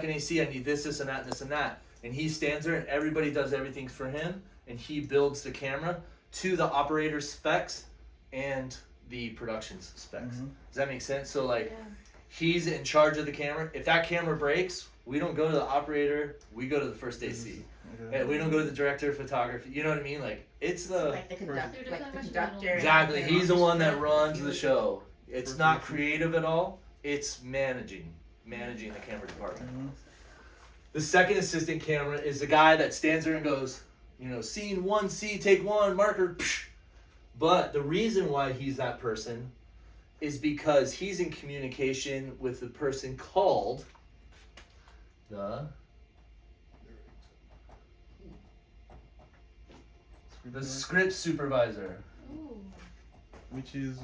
second AC, I need this, and that, and this and that. And he stands there and everybody does everything for him, and he builds the camera to the operator's specs and the production's specs. Does that make sense? So like, he's in charge of the camera. If that camera breaks, we don't go to the operator, we go to the first AC. And we don't go to the director of photography. You know what I mean? Like, it's the... Like the conductor. Exactly. He's the one that runs the show. It's not creative at all. It's managing the camera department. The second assistant camera is the guy that stands there and goes, you know, scene 1C, take 1, marker. Psh. But the reason why he's that person is because he's in communication with the person called the script supervisor. Ooh. Which is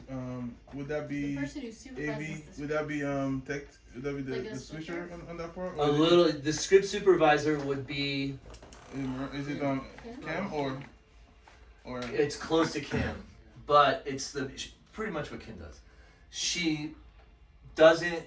would that be The person who supervises AV? the Would that be tech? Would that be Like the a switcher on that part? A little. The script supervisor would be. Is it Cam or? It's close to Kim, but it's pretty much what Kim does. She doesn't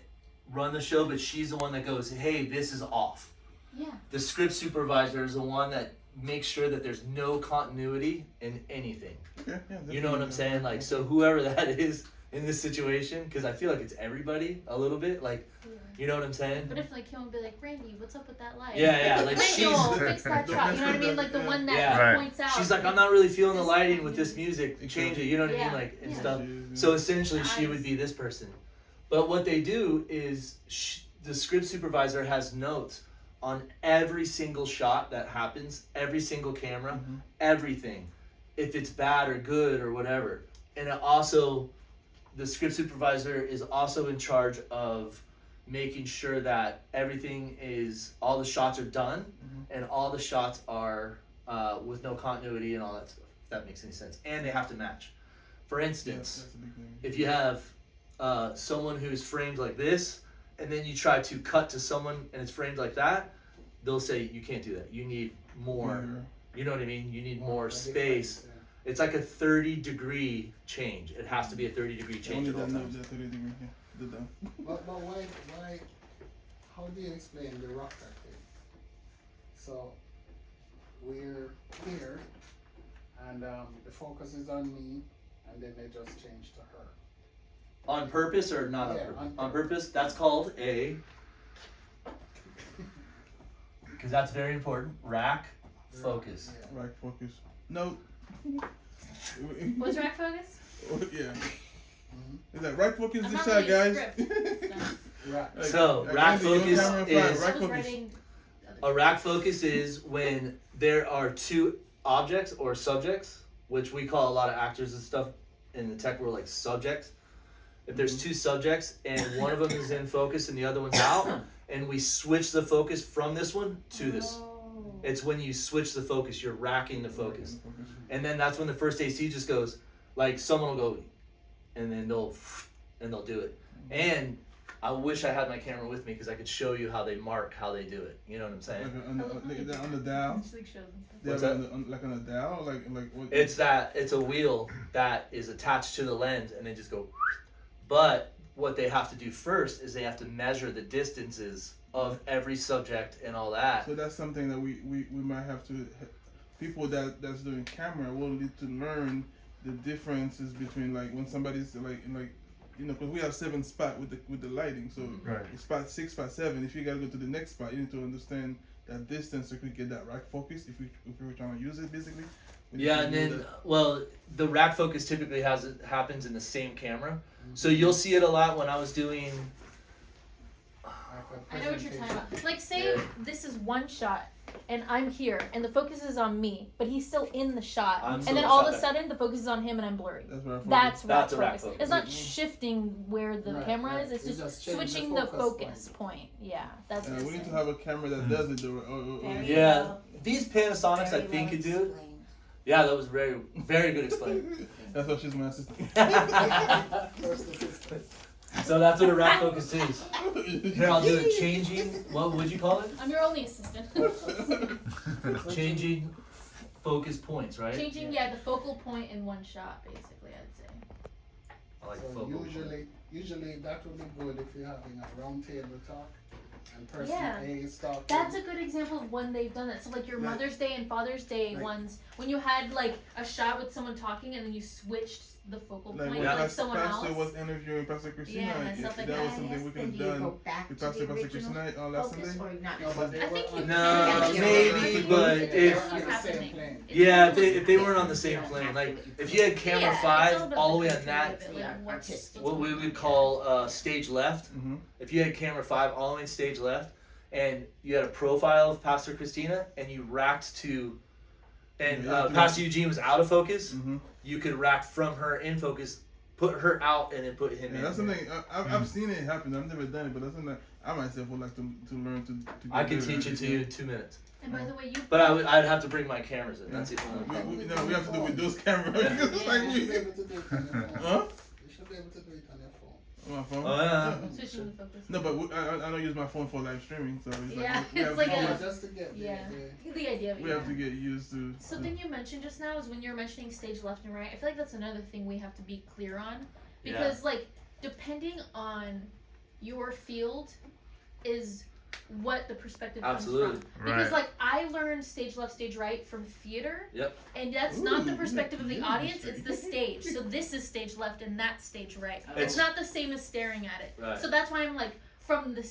run the show, but she's the one that goes, "Hey, this is off." Yeah. The script supervisor is the one that makes sure that there's no continuity in anything. Okay, yeah, You know what I'm saying? Like, so whoever that is in this situation, because I feel like it's everybody a little bit. Like, you know what I'm saying? But if like Kim would be like, Randy, what's up with that light? Yeah, like Randy, fix that shot. You know what I mean? Like the one that Yeah. points out. She's like, I'm not really feeling the This lighting one, with yeah. this music. Change it. You know what I mean? Yeah. Like and Yeah. stuff. So essentially, she would be this person. But what they do is the script supervisor has notes on every single shot that happens, every single camera, everything, if it's bad or good or whatever. And it also, the script supervisor is also in charge of making sure that everything is, all the shots are done and all the shots are with no continuity and all that stuff, if that makes any sense. And they have to match. For instance, that's a big thing. if you have someone who's framed like this, and then you try to cut to someone and it's framed like that, they'll say you can't do that. You need more. You know what I mean? You need more space. It's like a 30-degree change. It has to be a 30-degree change at all times. But why? How do you explain the rock thing? So we're here, and the focus is on me, and then they just change to her. On purpose or not on Yeah, purpose? on On purpose. That's called a, because that's very important, rack focus. Yeah. Right focus. No. What's rack focus? Yeah. Is that right focus I'm this not shot, reading guys? script. Right. Like, So, like rack Andy, your focus camera fine, is- I right was focus. writing. A rack focus is when there are two objects or subjects, which we call a lot of actors and stuff in the tech world like subjects. If there's two subjects and one of them is in focus and the other one's out, and we switch the focus from this one to this. Oh. It's when you switch the focus, you're racking the focus. And then that's when the first AC just goes, like someone will go, and then they'll do it. And I wish I had my camera with me because I could show you how they mark, how they do it. You know what I'm saying? Like on the dial. Just like shows and stuff. They What's have it like on the dial, like what? It's a wheel that is attached to the lens and they just go. But what they have to do first is they have to measure the distances of every subject and all that. So that's something that we might have to, people that's doing camera will need to learn the differences between like when somebody's like you know, because we have 7 spots with the lighting, so spot 6, spot 7. If you gotta go to the next spot, you need to understand that distance so you can get that rack focus. If we were trying to use it, basically. Yeah, and then the rack focus typically happens in the same camera, so you'll see it a lot when I was doing. I know what you're talking about. Like, say this is one shot, and I'm here, and the focus is on me, but he's still in the shot, I'm and still then in all the of a shot. sudden the focus is on him, and I'm blurry. That's rack That's a rack rack focus. focus. It's not shifting where the Right, camera right. is. It's You just change switching the the focus focus point. Yeah, that's what we it's need to saying. have a camera that does it. Very Yeah, well. these Panasonics I think could do it. Yeah, that was very very good explained. That's why she's my assistant. First assistant. So that's what a rack focus is. Here, I'll do it. Changing. What would you call it? I'm your only assistant. Changing focus points, right? Changing, yeah, the focal point in one shot, basically, I'd say. I like So focal point. usually that would be good if you're having a round table talk, and person Yeah. A is talking. That's a good example of when they've done that. So like your Like- Mother's Day and Father's Day like- ones, when you had like a shot with someone talking and then you switched the focal Like point when with like Pastor, someone Pastor else. was interviewing Pastor Christina, Yeah, and stuff like that was that. something we could have Then you go done back with to Pastor the original Christina last focus, Sunday. or not? No, but they I were think on- you No, can. maybe, but they were if on the same happening. plane. yeah, if they weren't on the same plane, like if you had camera Yeah, it's 5 about all the way the on that, creativity of it, like, what's what we going would on. call stage left. Mm-hmm. If you had camera 5 all the way in stage left, and you had a profile of Pastor Christina, and you racked to, and Yeah, Pastor Eugene was out of focus, Mm-hmm. you could rack from her in focus, put her out, and then put him Yeah, in. that's something I've seen it happen. I've never done it, but that's something I myself would like to learn to get I can better teach at it to you in 2 minutes, And by the way, you but I'd have to bring my cameras in. That's the only problem. we have to do it with those cameras. It's like You should be we, able to do it on your phone. huh? You should be able to do it on your phone. On my phone. Oh yeah. switching the focus. No, but I don't use my phone for live streaming, so it's Yeah, like we it's have, like to, a- Oh, just to get Yeah. the The idea of it. we yeah. have to get used to. So thing you mentioned just now is when you're mentioning stage left and right. I feel like that's another thing we have to be clear on, because like depending on your field is what the perspective Absolutely. comes from. Because like I learned stage left, stage right from theater. Yep. And that's not the Ooh, perspective of the yeah, audience, it's the stage. So this is stage left and that's stage right. It's- It's not the same as staring at it. Right. So that's why I'm like from the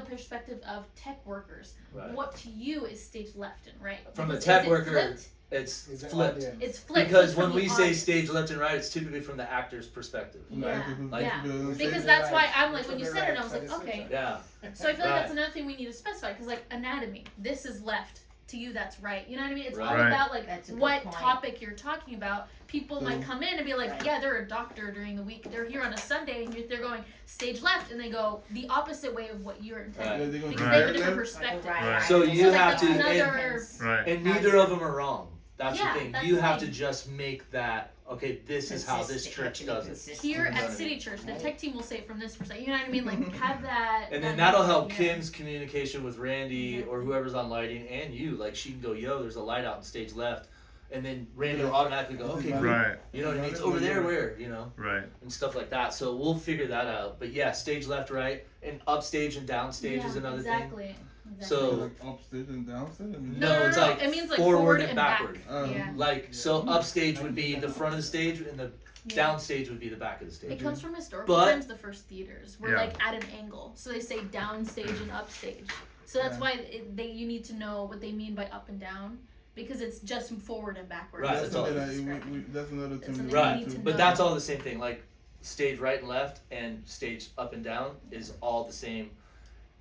perspective of tech workers, Right. what to you is stage left and right? From the Because tech is it worker, flipped? It's is the flipped. audience. It's flipped. Because from when the we say audience. stage left and right, it's typically from the actor's perspective. Yeah. Like- Because that's why I'm like, when you said it, I was like, okay. Yeah. So I feel like Right. that's another thing we need to specify, because like anatomy, this is left. To you, that's right. You know what I mean? It's all Right. about like That's a good what point. topic you're talking about. People might So- come in and be like, Right. yeah, they're a doctor during the week. They're here on a Sunday, and they're going stage left, and they go the opposite way of what you're intending. Right. Yeah, they're gonna Because do they have a that different left. perspective. Right. So you like, have that's to, and, another. Right. and neither of them are wrong. That's Yeah, the thing. that's You the have thing. to just make that. Okay, this is how this church does it. Here You know at what I City mean? Church, the tech team will say it from this perspective. You know what I mean? Like have that. And then that that'll help yeah. Kim's communication with Randy or whoever's on lighting and you. Like she can go, yo, there's a light out in stage left. And then Randy will automatically go, okay, cool. Right. You know what I mean? It's over there where, you know, Right. and stuff like that. So we'll figure that out. But yeah, stage left, right, and upstage and downstage is another thing. exactly. So- Like upstairs and downstairs. I mean, No, it's like it means like forward and and back. backward. Yeah. Like, so upstage would be the front of the stage and the Yeah. downstage would be the back of the stage. It comes from historical But- times. The first theaters were Yeah. like at an angle, so they say downstage and upstage. So that's Yeah. why you need to know what they mean by up and down, because it's just forward and backward. Right, That's that's all something it that is. that's another That's thing. something we you Right, need to do. but know. that's all the same thing. Like stage right and left and stage up and down is all the same.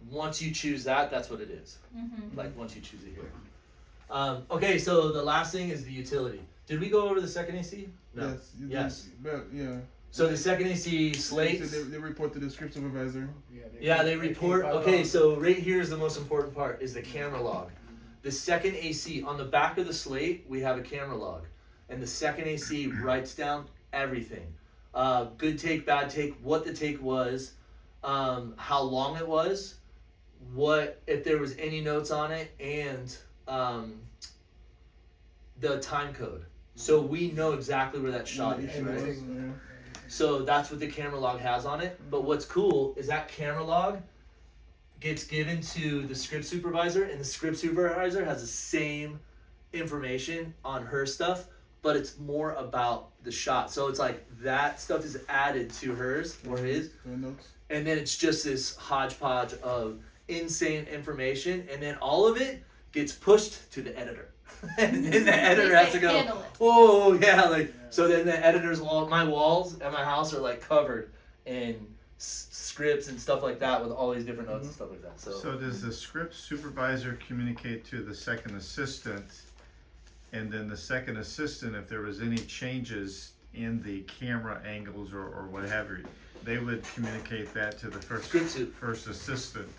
Once you choose that, that's what it is. Mm-hmm. Like once you choose it here. Okay, so the last thing is the utility. Did we go over the second AC? No. Yes. you Yes. did, But yeah. So the second AC slates. They report to the script supervisor. Yeah, they report. Okay, so right here is the most important part: is the camera log. The second AC on the back of the slate, we have a camera log, and the second AC writes down everything: good take, bad take, what the take was, how long it was, what if there was any notes on it, and the time code. So we know exactly where that shot is, right? Everything. So that's what the camera log has on it. But what's cool is that camera log gets given to the script supervisor, and the script supervisor has the same information on her stuff, but it's more about the shot. So it's like that stuff is added to hers or his, Notes. and then it's just this hodgepodge of insane information, and then all of it gets pushed to the editor. And then the editor has to go, Handle it. oh yeah, like so. Then the editor's wall, my walls at my house are like covered in scripts and stuff like that with all these different notes and stuff like that. So does the script supervisor communicate to the second assistant, and then the second assistant, if there was any changes in the camera angles or what have you, they would communicate that to the Script soup. first assistant.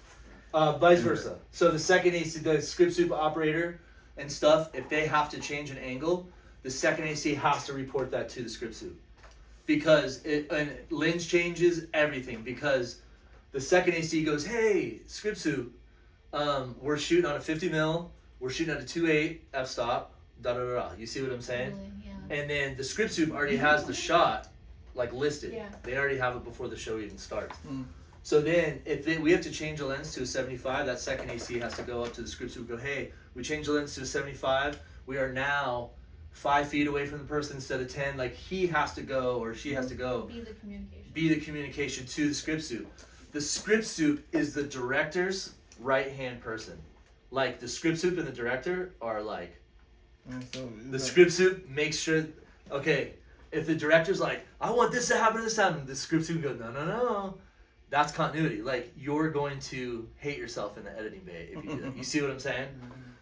Vice versa. So the second AC, the script soup operator and stuff, if they have to change an angle, the second AC has to report that to the script soup. Because and lens changes everything, because the second AC goes, hey, script soup, we're shooting on a 50 mil, we're shooting at a 2.8 f-stop, da da da da. You see what I'm saying? Really, yeah. And then the script soup already has the shot like listed. Yeah. They already have it before the show even starts. Mm. So then, if we have to change the lens to a 75, that second AC has to go up to the script super. Go, hey, we changed the lens to a 75. We are now 5 feet away from the person instead of 10. Like he has to go or she has to go. Be the communication. Be the communication to the script soup. The script soup is the director's right hand person. Like the script soup and the director are like. The script soup makes sure. Okay, if the director's like, I want this to happen, the script soup goes, no. That's continuity. Like you're going to hate yourself in the editing bay if you do that. You see what I'm saying?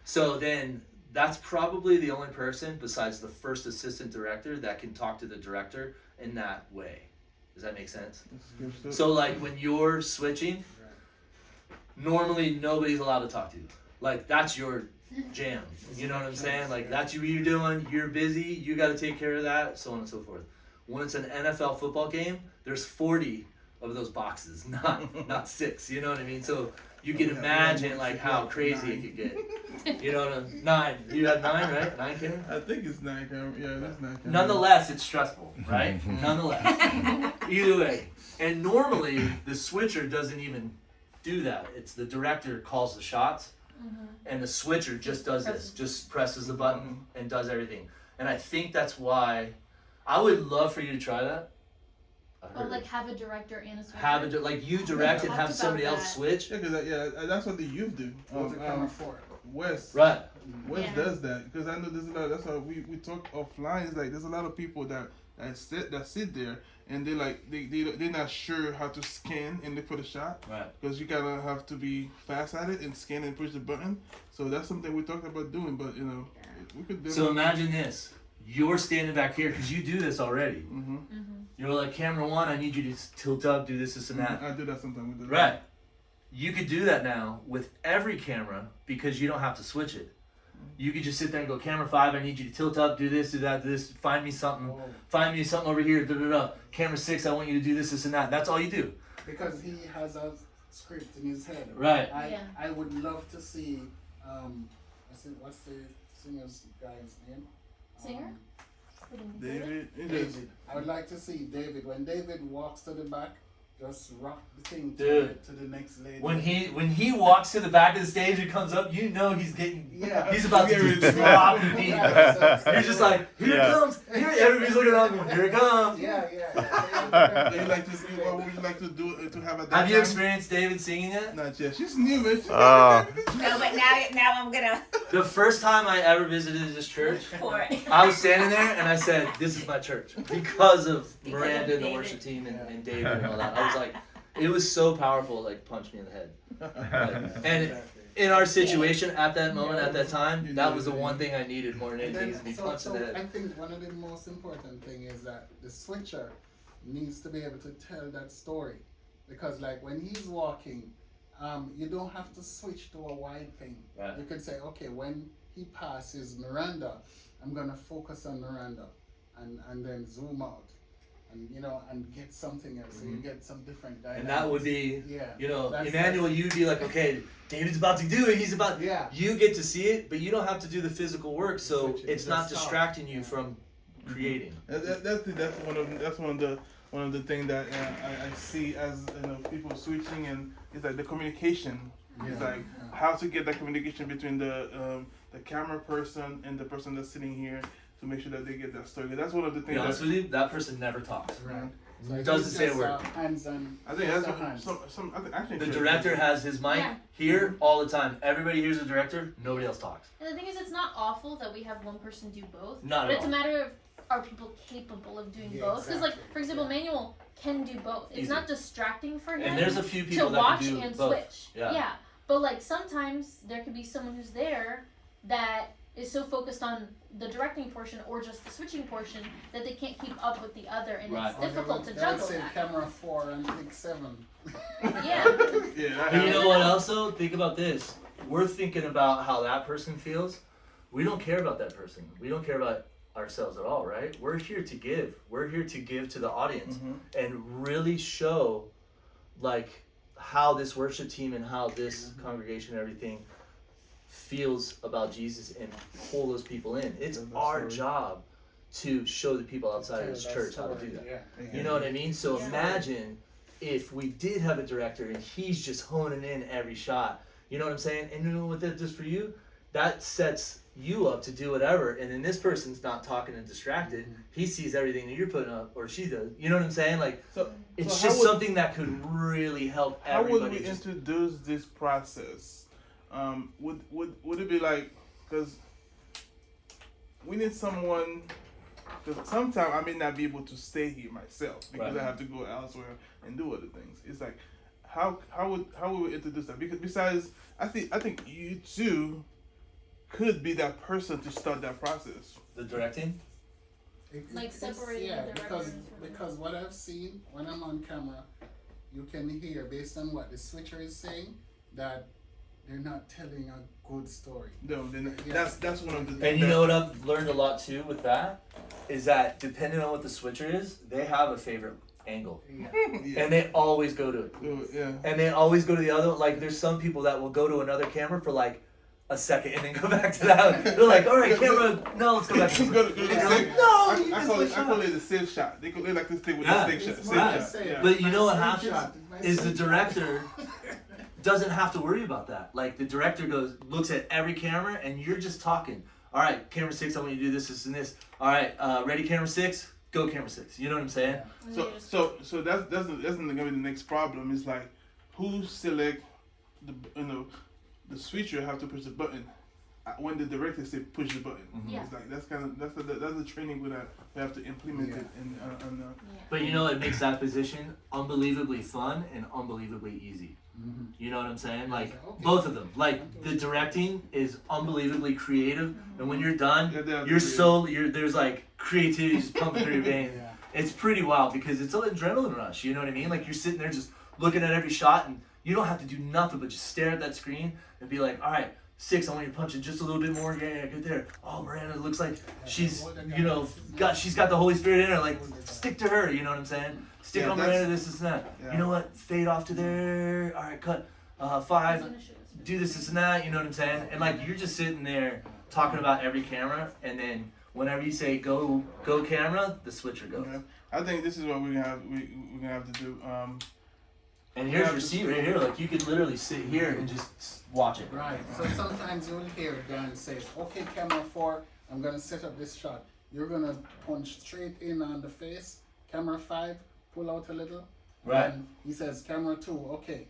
So then that's probably the only person besides the first assistant director that can talk to the director in that way. Does that make sense? So like when you're switching, normally nobody's allowed to talk to you. Like that's your jam. You know what I'm saying? Like that's what you're doing. You're busy. You got to take care of that. So on and so forth. When it's an NFL football game, there's 40 of those boxes, not 6. You know what I mean? So you can imagine like how crazy it could get. You know what I'm 9. You had 9, right? 9, Kevin? I think it's 9. Yeah, that's 9. Nonetheless, it's stressful, right? Nonetheless, either way. And normally the switcher doesn't even do that. It's the director calls the shots, and the switcher just does this, just presses the button and does everything. And I think that's why I would love for you to try that. Or like have a director and a switcher. Have it like you direct and have somebody else switch. Yeah, because that's what the youth do. Wes. Right. Wes does that because I know there's a lot. That's why we talk offline. It's like there's a lot of people that sit there and they're not sure how to scan and look for the shot. Right. Because you gotta have to be fast at it and scan and push the button. So that's something we talked about doing. But we could do. So imagine this: you're standing back here because you do this already. You're like, camera 1, I need you to tilt up, do this and that. I do that sometimes. Right. You could do that now with every camera because you don't have to switch it. You could just sit there and go, camera 5, I need you to tilt up, do this, do that, do this, find me something over here, Camera 6, I want you to do this and that. That's all you do. Because he has a script in his head. Right. I would love to see, what's the singer's guy's name? Singer? David. I would like to see David. When David walks to the back, just rock the thing to the next lady. When he walks to the back of the stage and comes up, you know he's about to drop the beat. You're just like, here it comes. Everybody's looking up going, here it comes. They like to see what would you like to do to have a. Have you experienced David singing it? Not yet. She's new, man. No, but now I'm gonna. The first time I ever visited this church, I was standing there and I said, this is my church. Because of Miranda and the worship team and David and all that. I was like, it was so powerful, like punched me in the head. Like, and in our situation at that moment, at that time, that was the one thing I needed more than anything is to be punched in the head. I think one of the most important thing is that the switcher needs to be able to tell that story. Because like when he's walking, you don't have to switch to a wide thing. Right. You can say, okay, when he passes Miranda, I'm gonna focus on Miranda and then zoom out. And and get something else. So you get some different dynamics. And that would be, Emmanuel, you'd be like, okay, David's about to do it. He's about. You get to see it, but you don't have to do the physical work, so it's not distracting you from creating. That's one of the things that I see as people switching, and it's like the communication. It's like how to get that communication between the camera person and the person that's sitting here. To make sure that they get that story. That's one of the things. To be honest with you, that person never talks. Right. So doesn't say a word. Hands on. I think that's actually the director has his mic here all the time. Everybody hears the director. Nobody else talks. And the thing is, it's not awful that we have one person do both. Not but at it's all. a matter of are people capable of doing both? Because like for example, Manuel can do both. It's Easy. not distracting for him. And there's a few people to that watch can do and both. switch. Yeah. But like sometimes there could be someone who's there that is so focused on the directing portion or just the switching portion that they can't keep up with the other, and it's difficult to juggle say that. camera 4 and pick 7. Yeah. And you know what else though? Think about this. We're thinking about how that person feels. We don't care about that person. We don't care about ourselves at all, right? We're here to give. We're here to give to the audience and really show like how this worship team and how this congregation and everything feels about Jesus and pull those people in. It's our job to show the people outside of this church how to do that. You know what I mean? So imagine if we did have a director and he's just honing in every shot, you know what I'm saying? And you know what that does for you? That sets you up to do whatever. And then this person's not talking and distracted. He sees everything that you're putting up, or she does. You know what I'm saying? Like, So it's so just something that could really help how everybody. would we introduce this process? Would it be like, because we need someone, because sometimes I may not be able to stay here myself because Right. I have to go elsewhere and do other things. It's like, how would we introduce that? Because besides, I think you two could be that person to start that process. The directing? Like It's- separating yeah, the because directors from the- because what I've seen when I'm on camera, you can hear based on what the switcher is saying that they're not telling a good story. No, then Yeah. that's one of the things. And you know what I've learned a lot too with that? Is that depending on what the switcher is, they have a favorite angle. Yeah. Yeah. And they always go to it. Yeah. And they always go to the other. Like, there's some people that will go to another camera for like a second and then go back to that one. They're like, all right, camera, no, let's go back to Go this to one. the And I'm like, safe- no, I you just call switch it I call shots. it the safe shot. They like to stay with Yeah. the safe shot. It's Safe my shot. safe. Yeah. But you know what My happens shot, my is the safe shot. director doesn't have to worry about that. Like, the director looks at every camera and you're just talking. All right, camera 6, I want you to do this, this, and this. All right, ready, camera 6, go camera 6. You know what I'm saying? And So they just- so that's gonna be the next problem. Is like who select the switcher have to push the button when the director say push the button. Yeah. It's like that's the training we have to implement it in Yeah. But you know, it makes that position unbelievably fun and unbelievably easy. Mhm. You know what I'm saying? Like, Okay. both of them. Like, the directing is unbelievably creative, and when you're done, Yeah, they have to there's like creativity just pumping through your veins. Yeah. It's pretty wild because it's an adrenaline rush. You know what I mean? Like, you're sitting there just looking at every shot, and you don't have to do nothing but just stare at that screen and be like, all right, 6, I want you to punch it just a little bit more. Yeah, good there. Oh, Miranda looks like she's, she's got the Holy Spirit in her. Like, stick to her. You know what I'm saying? Stick Yeah, on that's- Miranda, this, and that. yeah. You know what? Fade off to there. All right, cut. He's 5. gonna shoot us. Do this, and that. You know what I'm saying? And like, you're just sitting there talking about every camera, and then whenever you say go camera, the switcher goes. Okay. I think this is what we're gonna have to do. And here's Yeah, your seat right here. Like, you could literally sit here and just watch it. Right. So sometimes you'll hear Dan say, okay, camera 4, I'm gonna set up this shot. You're gonna punch straight in on the face. Camera 5, pull out a little. Right. And he says, camera 2, okay,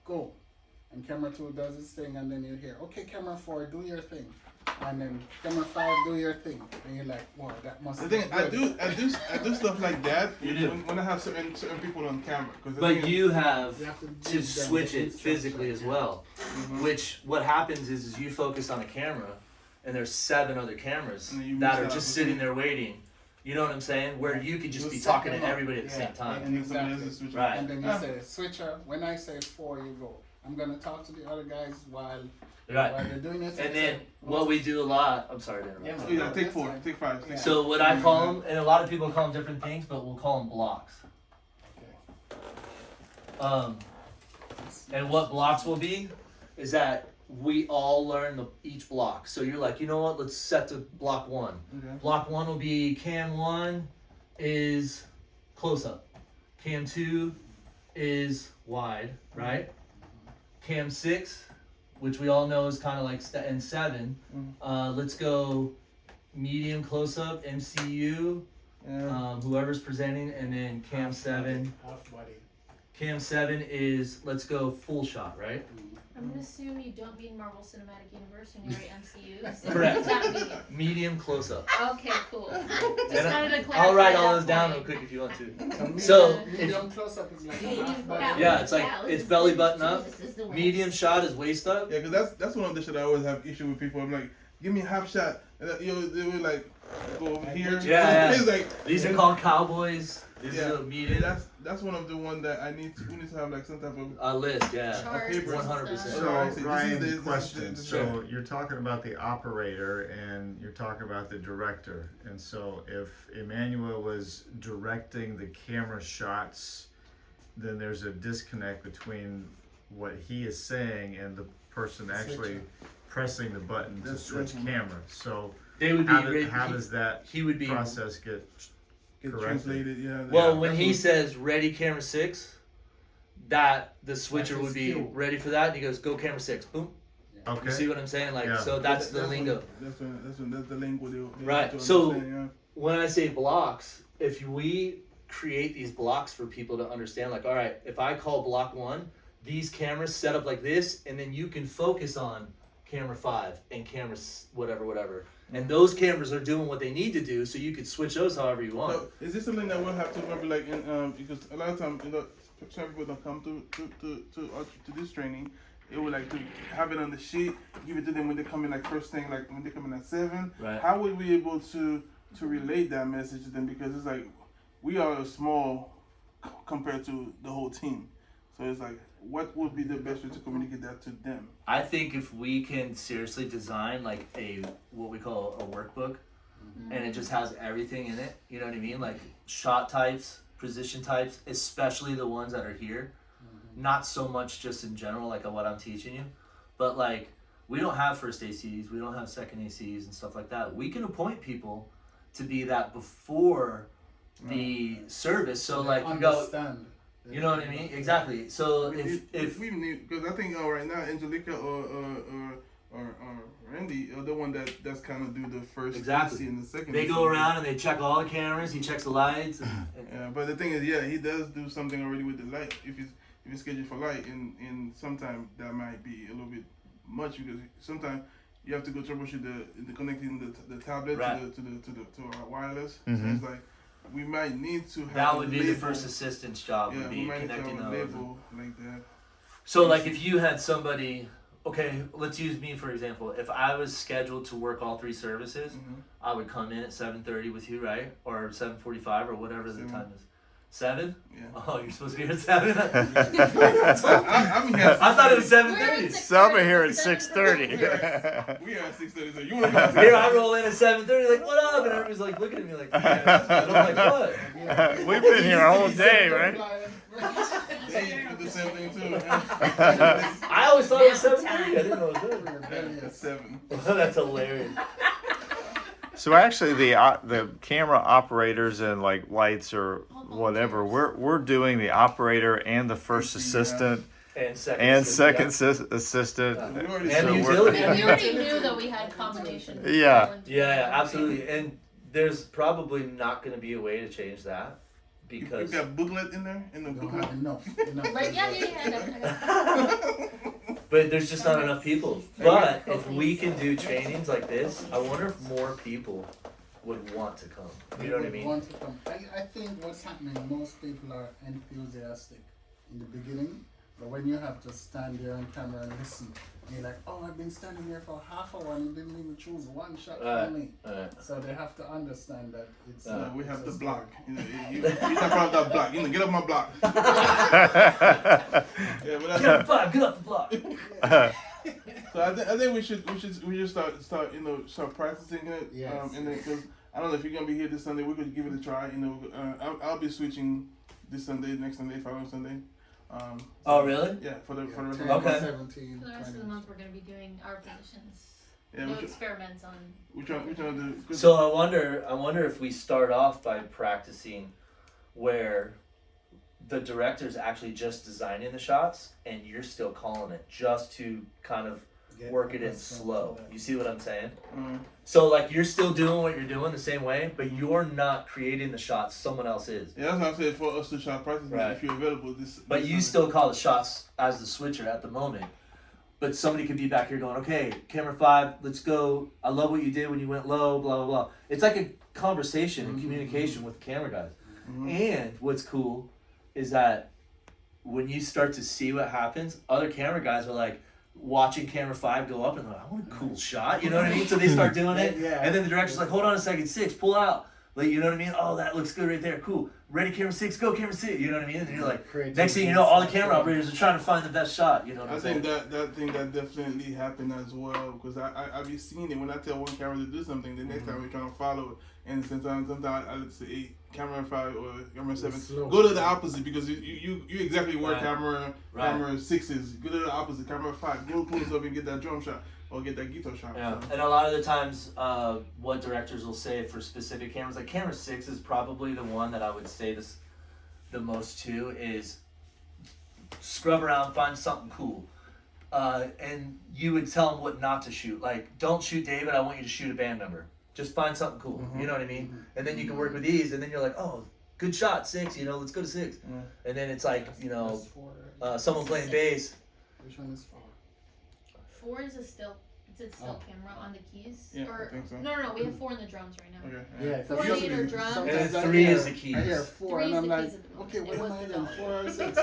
go. And camera 2 does its thing, and then you hear, okay, camera 4, do your thing. And then camera 5, do your thing. And you're like, wow, that must I be think good. I do stuff like that. You do. when I have certain people on camera. But you have You have to to give them switch the it physically as well. Mhm. Which, what happens is you focus on a camera, and there's 7 other cameras And you that miss are that just sitting opportunity. there waiting. You know what I'm saying? Where you could just You be set talking to them up. everybody at the Yeah. same time. And then somebody else Exactly. is switching. Right. And then you Ah. say, switcher, when I say 4, you go. I'm gonna talk to the other guys while Right. you're doing this. And then what we do a lot, I'm sorry to interrupt. Yeah, Oh, yeah, No, take that's 4, fine. take 5. Yeah. So what I call them, and a lot of people call them different things, but we'll call them blocks. And what blocks will be is that we all learn each block. So you're like, you know what? Let's set to block 1. Okay. Block 1 will be cam 1 is close up. Cam 2 is wide, right? Cam 6, which we all know is kind of like and 7. Let's go medium close up, MCU, Yeah. whoever's presenting, and then cam 7. Half body. Cam 7 is let's go full shot, right? I'm gonna assume you don't mean Marvel Cinematic Universe and you're at MCU. So Correct. it's not medium. Medium close up. Okay, cool. Just And wanted to clarify I'll write all that those down real point. quick if you want to. So So, medium close up is like a Medium, half body. that Yeah, was- it's like that was it's belly good. button up. Jesus is the way. Medium shot is waist up. Yeah, because that's one of the shit I always have issue with people. I'm like, give me a half shot, and they will like go over here. Yeah, It's like These are called cowboys. This yeah. is a medium. That's one of the one that we need to have like some type of. A list, yeah. Charts paper. and 100%. stuff. So Alright, so this is Ryan, the- question. this is So you're talking about the operator and you're talking about the director. And so if Emmanuel was directing the camera shots, then there's a disconnect between what he is saying and the person actually Switcher. pressing the button to That's switch right. cameras. So They would be ready. how does that he would be process get Get corrected? translated, yeah. well yeah, when that's he what- says ready camera 6. that the switcher That's would be his cue. ready for that, and he goes, "Go camera 6, boom." You Okay. see what I'm saying? Like, Yeah. so that's the lingo. That's the lingo they Right. have to So understand, when I say blocks, if we create these blocks for people to understand, like, all right, if I call block 1, these cameras set up like this, and then you can focus on camera 5 and camera whatever. And those cameras are doing what they need to do, so you could switch those however you want. So is this something that we'll have to remember, like, in, because a lot of times, some people don't come to this training. It would like to have it on the sheet, give it to them when they come in, like first thing, like when they come in at 7. Right. How would we be able to relate that message to them? Because it's like we are small compared to the whole team. So it's like, what would be the best way to communicate that to them? I think if we can seriously design like what we call a workbook, and it just has everything in it, you know what I mean? Like shot types, position types, especially the ones that are here. Not so much just in general, like what I'm teaching you, but like we don't have first ACs, we don't have second ACs and stuff like that. We can appoint people to be that before the service. So like you go, understand. you know what I mean? Exactly. So if we need, because I think right now Angelica or Randy are the one that's kind of do the first Exactly. AC and the second. they AC. go around and they check all the cameras, he checks the lights. And Yeah, but the thing is, yeah, he does do something already with the light. If he's scheduled for light, and sometimes that might be a little bit much because sometimes you have to go troubleshoot the connecting the tablet Right. to our wireless. Mhm. So it's like we might need to have that would be the label. first assistant's job, Yeah, would we be might need to connecting have a those. label like that. So like if you had somebody, okay, let's use me for example. If I was scheduled to work all 3 services, Mhm. I would come in at 7:30 with you, right? Or 7:45 or whatever the 7. time is. 7? Yeah. Oh, you're supposed to be here at 7? I'm here. I thought it was We're 7:30. at Some are here at 6:30. 6:30. We are at 6:30. So you want to Here I roll in at 7:30, like what up? And everybody's like looking at me like, yeah. And I'm like, what? We've been here all day, right? Hey, you do the same thing too. I always thought it was 7:30. I didn't know it was 7. At 7. That's hilarious. So actually, the camera operators and like lights or whatever, we're doing the operator and the first assistant And second. and assistant, second assistant. We already And So the we're- utility. And we already knew that we had combination. Yeah. Yeah, absolutely. And there's probably not going to be a way to change that You because got booklet in there? In the We don't booklet? have enough. Right? Yeah. but there's just not enough people. But if we can do trainings like this, I wonder if more people would want to come. You know what I mean? Want to come. I think what's happening, most people are enthusiastic in the beginning, but when you have to stand there on camera and listen, and you're like, oh, I've been standing here for half an hour and you didn't even choose one shot for me. So they have to understand that it's. We it's have a the block. skill. You know, you're not proud of that block. You know, get off my block. Yeah, but Get up the block, get up the block. so I think we should start start practicing it. Yes. And then because I don't know if you're gonna be here this Sunday, we could give it a try. You know, I'll be switching this Sunday, next Sunday, following Sunday. Oh, really? Yeah, for the Yeah, rest of 10, the Okay. 17, For the rest of the 20. month, we're going to be doing our positions. Yeah, No we experiments on. trying to do. 'Cause So I wonder if we start off by practicing where the director's actually just designing the shots and you're still calling it just to kind of Get work it in accustomed slow. to that. You see what I'm saying? Mm. So like you're still doing what you're doing the same way, but you're not creating the shots, someone else is. Yeah, that's what I'm saying. For us to shot practice, Right. if you're available, this. But this you Sunday. still call the shots as the switcher at the moment. But somebody could be back here going, okay, camera 5, let's go. I love what you did when you went low, blah, blah, blah. It's like a conversation and communication with the camera guys. Mhm. And what's cool is that when you start to see what happens, other camera guys are like watching camera 5 go up and they're like, I want a cool shot. You know what I mean? So they start doing it. Yeah. And then the director's like, hold on a second, 6, pull out. Like, you know what I mean? Oh, that looks good right there. Cool. Ready, camera 6, go, camera 6. You know what I mean? And then you're like, next thing you know, all the camera operators are trying to find the best shot. You know what I I'm think saying? that definitely happened as well because I be seeing it when I tell one camera to do something, the next time we're trying to follow it, and sometimes I let's say hey, camera 5 or camera 7, slow. go to the opposite because you exactly where Right. camera Right. camera 6 is. Go to the opposite, camera 5, go close up and get that drum shot or get that guitar shot. Yeah. So. And a lot of the times, what directors will say for specific cameras, like camera 6 is probably the one that I would say this the most to is scrub around, find something cool. And you would tell them what not to shoot. Like, don't shoot David, I want you to shoot a band member. Just find something cool. You know what I mean? And then you can work with these, and then you're like, oh, good shot, 6, let's go to 6. And then it's like, That's 4. someone playing bass. Which one is 4? 4 is a still. It's a still Oh. camera on the keys. Yeah, or, I think so. No, we have 4 in the drums right now. Okay. Yeah, 4 and 8 are drums. And sometimes I 3 hear- is the keys. I hear 4 3 and is I'm the like, keys at the moment. okay, what It am was I the then? dollar. 4 or 6?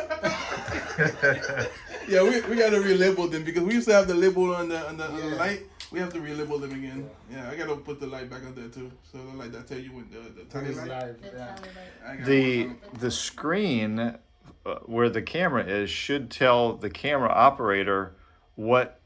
Yeah, we gotta relabel them because we used to have the label on the Yeah. light. We have to relabel them again. Yeah, I gotta put the light back on there too. So the light that tell you when the tiny It's light. live. The Yeah. tally light. I got The screen where the camera is should tell the camera operator what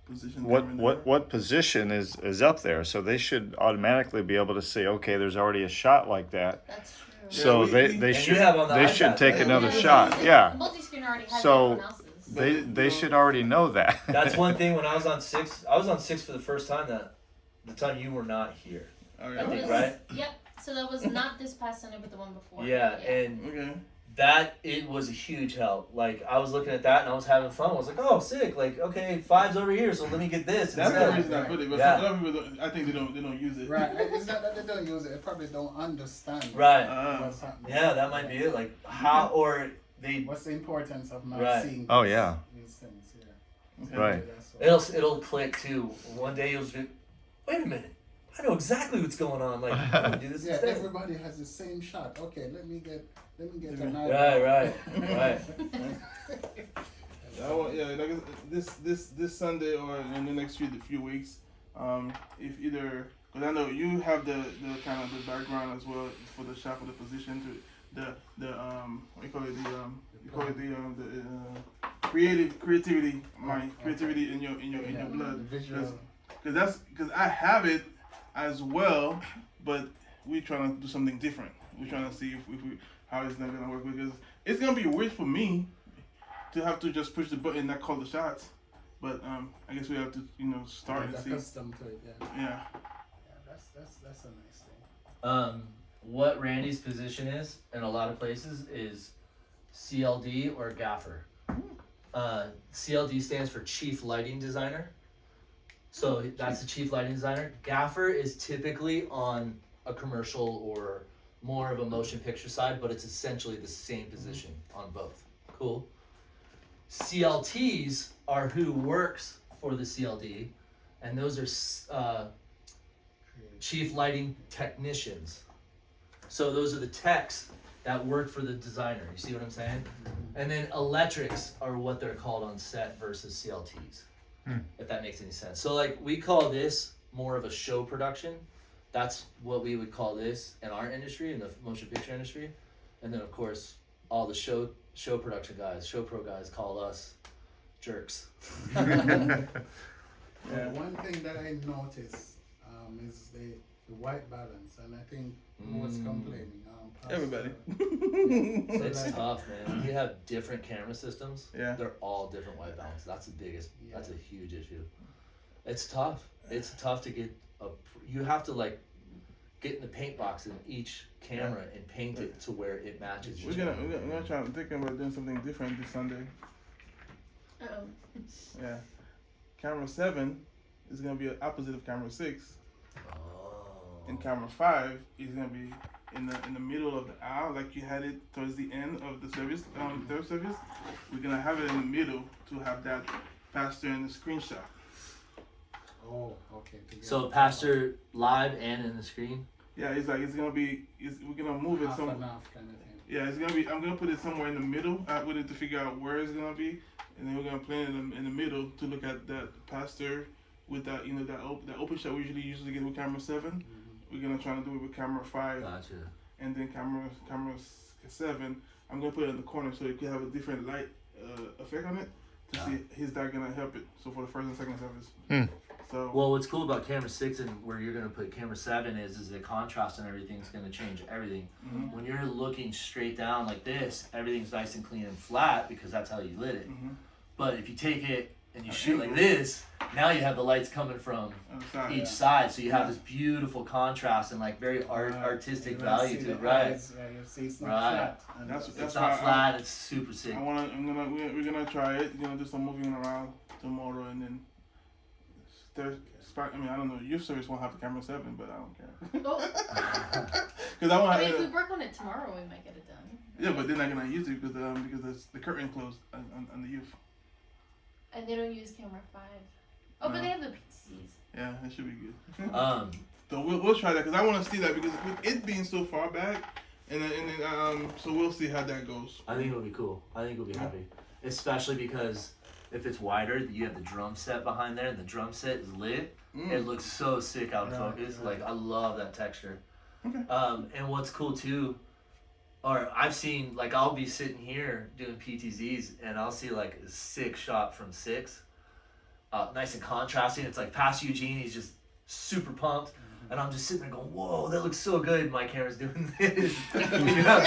position camera in there. what position is up there. So they should automatically be able to say, okay, there's already a shot like that. That's true. So we- they And should you have on the they iPad, should take right? another Yeah, shot. the Yeah. multi-screen already has So- everyone else's. They should already know that. That's one thing when I was on 6. I was on 6 for the first time the time you were not here. Okay. That think, was, right? Yep. So that was not this past Sunday, but the one before. Yeah, and Okay. that it was a huge help. Like I was looking at that and I was having fun. I was like, oh, sick. Like, okay, 5's over here, so let me get this That's the instead. reason I put it, but Yeah. some other people don't, I think they don't use it. Right. It's not that they don't use it. They probably don't understand Right. what's happening. Yeah, that might be it. Like how or they What's the importance of not Right. seeing Oh, these- yeah. these things? Yeah. Okay. Right. That's what- it'll click too. One day you'll just be, wait a minute. I know exactly what's going on. Like I'm gonna do this Yeah, instead. everybody has the same shot. Okay, let me get an Right. This Sunday or in the next few weeks, if either because I know you have the kind of the background as well for the shot for the position to the what you call it the creativity creativity in your blood. Visual. Because I have it as well, but we're trying to do something different. We're trying to see if we how it's not gonna work because it's gonna be weird for me to have to just push the button and not call the shots. But I guess we have to start and Get see. accustomed to it. Yeah. Yeah. Yeah, that's a nice thing. What Randy's position is in a lot of places is CLD or gaffer. CLD stands for Chief Lighting Designer. So that's the Chief Lighting Designer. Gaffer is typically on a commercial or more of a motion picture side, but it's essentially the same position on both. Cool. CLTs are who works for the CLD, and those are Chief Lighting Technicians. So those are the techs that work for the designer. You see what I'm saying? And then electrics are what they're called on set versus CLTs. If that makes any sense. So like we call this more of a show production. That's what we would call this in our industry, in the motion picture industry. And then of course all the show production guys, show pro guys call us jerks. Yeah. One thing that I noticed is the white balance, and I think who was complaining? Pastor. Everybody. It's tough, man. We have different camera systems. Yeah. They're all different white balance. That's the biggest. Yeah. That's a huge issue. It's tough. It's tough to get you have to like get in the paint box in each camera and paint it to where it matches. We're each gonna one. try. I'm thinking about doing something different this Sunday. Uh-oh. Yeah. Camera 7 is gonna be opposite of camera 6, Oh. and camera 5 is gonna be in the middle of the aisle, like you had it towards the end of the service, third service. We're gonna have it in the middle to have that pastor and the screenshot. Oh, okay. together. So pastor live and in the screen. Yeah, it's gonna be. We're gonna move it half some. and half kind of thing. Yeah, it's gonna be. I'm gonna put it somewhere in the middle. We need to figure out where it's gonna be, and then we're gonna play it in the middle to look at that pastor with that that open shot we usually get with camera 7. We're gonna try to do it with camera 5, Gotcha. and then camera 7. I'm gonna put it in the corner so it can have a different light effect on it to see is that gonna help it. So for the first and second service. So Well, what's cool about camera 6 and where you're gonna put camera 7 is the contrast and everything's gonna change everything. When you're looking straight down like this, everything's nice and clean and flat because that's how you lit it. But if you take it and you shoot like this, now you have the lights coming from each side, so you have this beautiful contrast and like very artistic value to it, right? Yeah, you see it's not Right. flat. And That's It's why not flat, it's super sick. we're gonna try it. You know, do some moving around tomorrow, and then I mean, I don't know. Youth service won't have a camera 7, but I don't care. Oh, Because I want I mean, to. if we work on it tomorrow, we might get it done. Yeah, but they're not gonna use it because the curtain closed on the youth. And they don't use camera 5. Oh, but No. they have the PCs. Yeah, that should be good. So So we'll try that because I want to see that because with it being so far back, and then so we'll see how that goes. I think it'll be cool. I think we'll be happy, especially because if it's wider, you have the drum set behind there, and the drum set is lit. It looks so sick out of focus. Like I love that texture. Okay. And what's cool too, or I've seen like I'll be sitting here doing PTZs, and I'll see like a sick shot from 6, nice and contrasting. It's like past Eugene, he's just super pumped. And I'm just sitting there going, whoa, that looks so good. My camera's doing this. You know,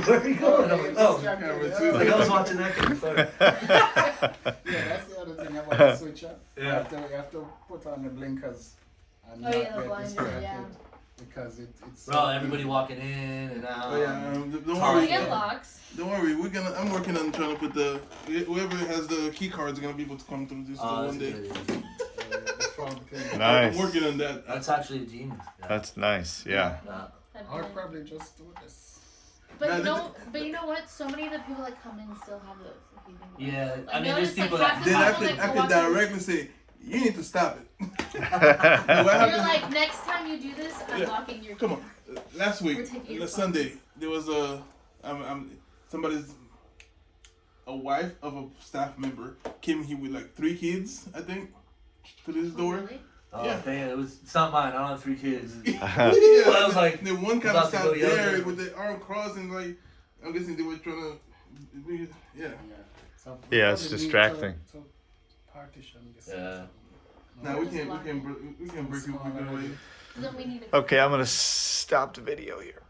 where are you going? I'm like, oh, like I was watching that kind of photo. Yeah, that's the other thing about the switcher. Yeah. You have to put on the blinkers and Oh, not yeah, the get blinder, distracted yeah. because it's. Bro, everybody walking in and out. Oh yeah, don't Tall. We worry. get locks. Don't worry. I'm working on trying to put whoever has the key cards are gonna be able to come through this Oh, one that's day. good. Nice. I'm working on that. That's actually a genius. Yeah. That's nice. Yeah. That'd be I'll nice. probably just do this. But Now, you know what? So many of the people that come in still have those. If you think about it. Yeah, Like, I mean, there's notice, like, people half that. the Then I people could that go I could watch it- directly say you need to stop it. What You're happened? like, next time you do this, I'm Yeah. locking your. Come on. Last week, We're taking your Sunday, there was a wife of a staff member came here with like 3 kids, I think, to this Oh, door. really? Oh, Yeah. it's not mine. I don't have 3 kids. Yeah, I was like, then one kind of about to sat go yoga. there with the arm crossed and like, I'm guessing they were trying to, yeah. Yeah. So Yeah, it's probably need distracting. To partition this. Yeah. Now we Just can lock break it. We can Smaller away. Then we need to. Okay, I'm gonna stop the video here.